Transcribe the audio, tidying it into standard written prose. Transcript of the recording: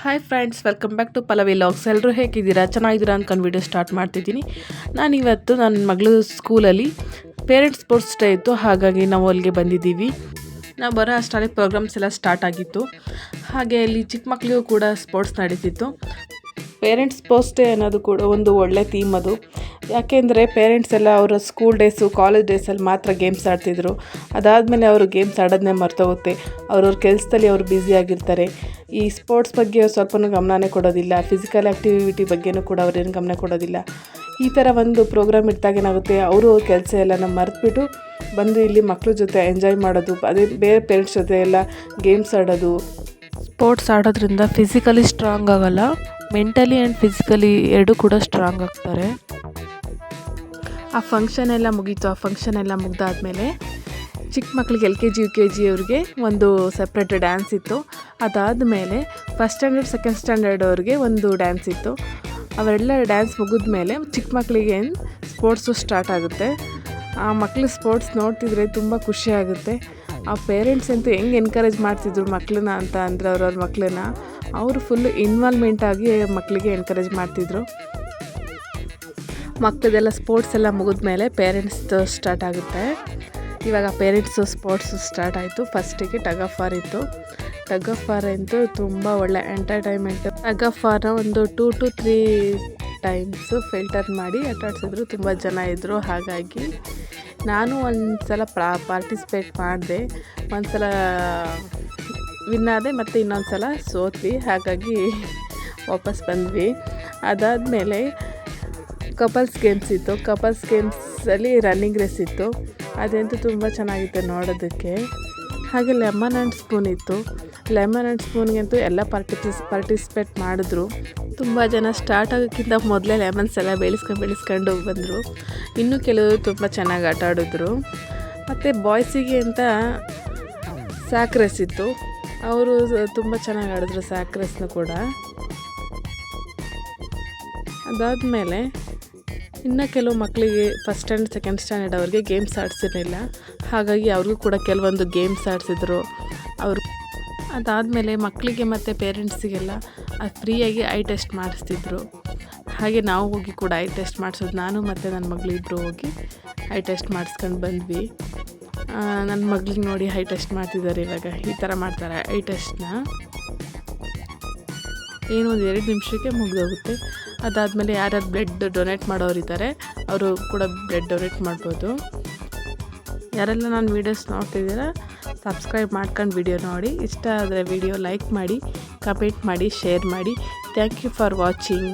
Hi friends, welcome back to Pallavi logs. ಎಲ್ಲರೂ ಹೇಗಿದ್ದೀರಾ? ಚೆನ್ನಾಗಿದ್ದೀರಾ ಅಂದ್ಕೊಂಡು ವಿಡಿಯೋ ಸ್ಟಾರ್ಟ್ ಮಾಡ್ತಿದ್ದೀನಿ. ನಾನಿವತ್ತು ನನ್ನ ಮಗಳು ಸ್ಕೂಲಲ್ಲಿ ಪೇರೆಂಟ್ಸ್ ಸ್ಪೋರ್ಟ್ಸ್ ಡೇ ಇತ್ತು, ಹಾಗಾಗಿ ನಾವು ಅಲ್ಲಿಗೆ ಬಂದಿದ್ದೀವಿ. ನಾವು ಬರೋ ಅಷ್ಟರಲ್ಲಿ ಪ್ರೋಗ್ರಾಮ್ಸ್ ಎಲ್ಲ ಸ್ಟಾರ್ಟ್ ಆಗಿತ್ತು. ಹಾಗೆ ಅಲ್ಲಿ ಚಿಕ್ಕ ಮಕ್ಕಳಿಗೂ ಕೂಡ ಸ್ಪೋರ್ಟ್ಸ್ ನಡೀತಿತ್ತು. ಪೇರೆಂಟ್ಸ್ ಸ್ಪೋರ್ಟ್ಸ್ ಡೇ ಅನ್ನೋದು ಕೂಡ ಒಂದು ಒಳ್ಳೆ ಥೀಮ್ ಅದು. ಯಾಕೆಂದರೆ ಪೇರೆಂಟ್ಸ್ ಎಲ್ಲ ಅವರ ಸ್ಕೂಲ್ ಡೇಸು ಕಾಲೇಜ್ ಡೇಸಲ್ಲಿ ಮಾತ್ರ ಗೇಮ್ಸ್ ಆಡ್ತಿದ್ರು. ಅದಾದಮೇಲೆ ಅವರು ಗೇಮ್ಸ್ ಆಡೋದನ್ನೇ ಮರ್ತೋಗುತ್ತೆ. ಅವ್ರವ್ರ ಕೆಲಸದಲ್ಲಿ ಅವರು ಬ್ಯುಸಿಯಾಗಿರ್ತಾರೆ. ಈ ಸ್ಪೋರ್ಟ್ಸ್ ಬಗ್ಗೆ ಸ್ವಲ್ಪನೂ ಗಮನನೇ ಕೊಡೋದಿಲ್ಲ. ಫಿಸಿಕಲ್ ಆ್ಯಕ್ಟಿವಿಟಿ ಬಗ್ಗೆನೂ ಕೂಡ ಅವ್ರೇನು ಗಮನ ಕೊಡೋದಿಲ್ಲ. ಈ ಥರ ಒಂದು ಪ್ರೋಗ್ರಾಮ್ ಇಟ್ಟಾಗ ಏನಾಗುತ್ತೆ, ಅವರು ಕೆಲಸ ಎಲ್ಲನ ಮರೆತುಬಿಟ್ಟು ಬಂದು ಇಲ್ಲಿ ಮಕ್ಕಳ ಜೊತೆ ಎಂಜಾಯ್ ಮಾಡೋದು, ಅದೇ ಬೇರೆ ಪೇರೆಂಟ್ಸ್ ಜೊತೆ ಎಲ್ಲ ಗೇಮ್ಸ್ ಆಡೋದು. ಸ್ಪೋರ್ಟ್ಸ್ ಆಡೋದ್ರಿಂದ ಫಿಸಿಕಲಿ ಸ್ಟ್ರಾಂಗ್ ಆಗೋಲ್ಲ, ಮೆಂಟಲಿ ಆ್ಯಂಡ್ ಫಿಸಿಕಲಿ ಎರಡೂ ಕೂಡ ಸ್ಟ್ರಾಂಗ್ ಆಗ್ತಾರೆ. ಆ ಫಂಕ್ಷನ್ ಎಲ್ಲ ಮುಗೀತು. ಆ ಫಂಕ್ಷನ್ ಎಲ್ಲ ಮುಗ್ದಾದ್ಮೇಲೆ ಚಿಕ್ಕ ಮಕ್ಕಳಿಗೆ LKG UKG ಅವ್ರಿಗೆ ಒಂದು ಸಪ್ರೇಟ್ ಡ್ಯಾನ್ಸ್ ಇತ್ತು. ಅದಾದಮೇಲೆ ಫಸ್ಟ್ ಸ್ಟ್ಯಾಂಡರ್ಡ್ ಸೆಕೆಂಡ್ ಸ್ಟ್ಯಾಂಡರ್ಡ್ ಅವ್ರಿಗೆ ಒಂದು ಡ್ಯಾನ್ಸ್ ಇತ್ತು. ಅವೆಲ್ಲ ಡ್ಯಾನ್ಸ್ ಮುಗಿದ್ಮೇಲೆ ಚಿಕ್ಕ ಮಕ್ಕಳಿಗೆ ಸ್ಪೋರ್ಟ್ಸು ಸ್ಟಾರ್ಟ್ ಆಗುತ್ತೆ. ಆ ಮಕ್ಕಳು ಸ್ಪೋರ್ಟ್ಸ್ ನೋಡ್ತಿದ್ರೆ ತುಂಬ ಖುಷಿ ಆಗುತ್ತೆ. ಆ ಪೇರೆಂಟ್ಸ್ ಅಂತೂ ಹೆಂಗೆ ಎನ್ಕರೇಜ್ ಮಾಡ್ತಿದ್ರು ಮಕ್ಕಳನ್ನ ಅಂತ ಅಂದರೆ ಅವ್ರವ್ರ ಮಕ್ಕಳನ್ನ ಅವರು ಫುಲ್ಲು ಇನ್ವಾಲ್ವ್ಮೆಂಟ್ ಆಗಿ ಮಕ್ಕಳಿಗೆ ಎನ್ಕರೇಜ್ ಮಾಡ್ತಿದ್ರು. ಮಕ್ಕಳದೆಲ್ಲ ಸ್ಪೋರ್ಟ್ಸ್ ಎಲ್ಲ ಮುಗಿದ್ಮೇಲೆ ಪೇರೆಂಟ್ಸ್ದು ಸ್ಟಾರ್ಟ್ ಆಗುತ್ತೆ. ಇವಾಗ ಪೇರೆಂಟ್ಸು ಸ್ಪೋರ್ಟ್ಸು ಸ್ಟಾರ್ಟ್ ಆಯಿತು. ಫಸ್ಟಿಗೆ ಟಗ್ ಆಫ್ ವಾರ್ ಇತ್ತು. ಟಗ್ ಆಫ್ ವಾರ್ ಅಂತೂ ತುಂಬ ಒಳ್ಳೆ ಎಂಟರ್ಟೈನ್ಮೆಂಟ್. ಟಗ್ ಆಫ್ ವಾರ್ನ ಒಂದು 2 to 3 ಟೈಮ್ಸು ಫಿಲ್ಟರ್ ಮಾಡಿ ಆಟಾಡ್ಸಿದ್ರು. ತುಂಬ ಜನ ಇದ್ದರು. ಹಾಗಾಗಿ ನಾನು ಒಂದು ಸಲ ಪಾರ್ಟಿಸಿಪೇಟ್ ಮಾಡಿದೆ. ಒಂದು ಸಲ ವಿನ್ ಆದೆ, ಮತ್ತು ಇನ್ನೊಂದು ಸಲ ಸೋತ್ವಿ. ಹಾಗಾಗಿ ವಾಪಸ್ ಬಂದ್ವಿ. ಅದಾದಮೇಲೆ ಕಪಲ್ಸ್ ಗೇಮ್ಸ್ ಇತ್ತು. ಕಪಲ್ಸ್ ಗೇಮ್ಸಲ್ಲಿ ರನ್ನಿಂಗ್ ರೇಸ್ ಇತ್ತು. ಅದಂತೂ ತುಂಬ ಚೆನ್ನಾಗಿತ್ತು ನೋಡೋದಕ್ಕೆ. ಹಾಗೆ ಲೆಮನ್ ಆ್ಯಂಡ್ ಸ್ಪೂನ್ ಇತ್ತು. ಲೆಮನ್ ಆ್ಯಂಡ್ ಸ್ಪೂನ್ಗಂತೂ ಎಲ್ಲ ಪಾರ್ಟಿಸಿಪೇಟ್ ಮಾಡಿದ್ರು. ತುಂಬ ಜನ ಸ್ಟಾರ್ಟ್ ಆಗೋಕ್ಕಿಂತ ಮೊದಲೇ ಲೆಮನ್ಸ್ ಎಲ್ಲ ಬೆಳೆಸ್ಕೊಂಡು ಬಂದರು. ಇನ್ನೂ ಕೆಲವರು ತುಂಬ ಚೆನ್ನಾಗಿ ಆಟ ಆಡಿದ್ರು. ಮತ್ತು ಬಾಯ್ಸಿಗೆ ಅಂತ ಸ್ಯಾಕ್ ರೇಸ್ ಇತ್ತು. ಅವರು ತುಂಬ ಚೆನ್ನಾಗಿ ಆಡಿದ್ರು ಸ್ಯಾಕ್ ರೇಸ್ನು ಕೂಡ. ಅದಾದಮೇಲೆ ಇನ್ನು ಕೆಲವು ಮಕ್ಕಳಿಗೆ ಫಸ್ಟ್ ಸ್ಟ್ಯಾಂಡರ್ಡ್ ಸೆಕೆಂಡ್ ಸ್ಟ್ಯಾಂಡರ್ಡ್ ಅವ್ರಿಗೆ ಗೇಮ್ಸ್ ಆಡಿಸಿರಲಿಲ್ಲ. ಹಾಗಾಗಿ ಅವ್ರಿಗೂ ಕೂಡ ಕೆಲವೊಂದು ಗೇಮ್ಸ್ ಆಡಿಸಿದ್ರು ಅವರು. ಅದಾದಮೇಲೆ ಮಕ್ಕಳಿಗೆ ಮತ್ತು ಪೇರೆಂಟ್ಸಿಗೆಲ್ಲ ಫ್ರೀಯಾಗಿ ಐ ಟೆಸ್ಟ್ ಮಾಡಿಸ್ತಿದ್ರು. ಹಾಗೆ ನಾವು ಹೋಗಿ ಕೂಡ ಐ ಟೆಸ್ಟ್ ಮಾಡಿಸೋದು. ನಾನು ಮತ್ತು ನನ್ನ ಮಗಳು ಇಬ್ಬರು ಹೋಗಿ ಐ ಟೆಸ್ಟ್ ಮಾಡಿಸ್ಕೊಂಡು ಬಂದ್ವಿ. ನನ್ನ ಮಗಳಿಗೆ ನೋಡಿ ಐ ಟೆಸ್ಟ್ ಮಾಡ್ತಿದ್ದಾರೆ. ಇವಾಗ ಈ ಥರ ಮಾಡ್ತಾರೆ ಐ ಟೆಸ್ಟ್ನ. ಏನು ಒಂದು 2 ನಿಮಿಷಕ್ಕೆ ಮುಗಿದೋಗುತ್ತೆ. ಅದಾದಮೇಲೆ ಯಾರ್ಯಾರು ಬ್ಲಡ್ ಡೊನೇಟ್ ಮಾಡೋರಿದ್ದಾರೆ ಅವರು ಕೂಡ ಬ್ಲಡ್ ಡೊನೇಟ್ ಮಾಡ್ಬೋದು. ಯಾರೆಲ್ಲ ನಾನು ವೀಡಿಯೋಸ್ ನೋಡ್ತಿದ್ದೀರಾ ಸಬ್ಸ್ಕ್ರೈಬ್ ಮಾಡ್ಕೊಂಡು ವಿಡಿಯೋ ನೋಡಿ. ಇಷ್ಟ ಆದರೆ ವಿಡಿಯೋ ಲೈಕ್ ಮಾಡಿ, ಕಮೆಂಟ್ ಮಾಡಿ, ಶೇರ್ ಮಾಡಿ. Thank you for watching.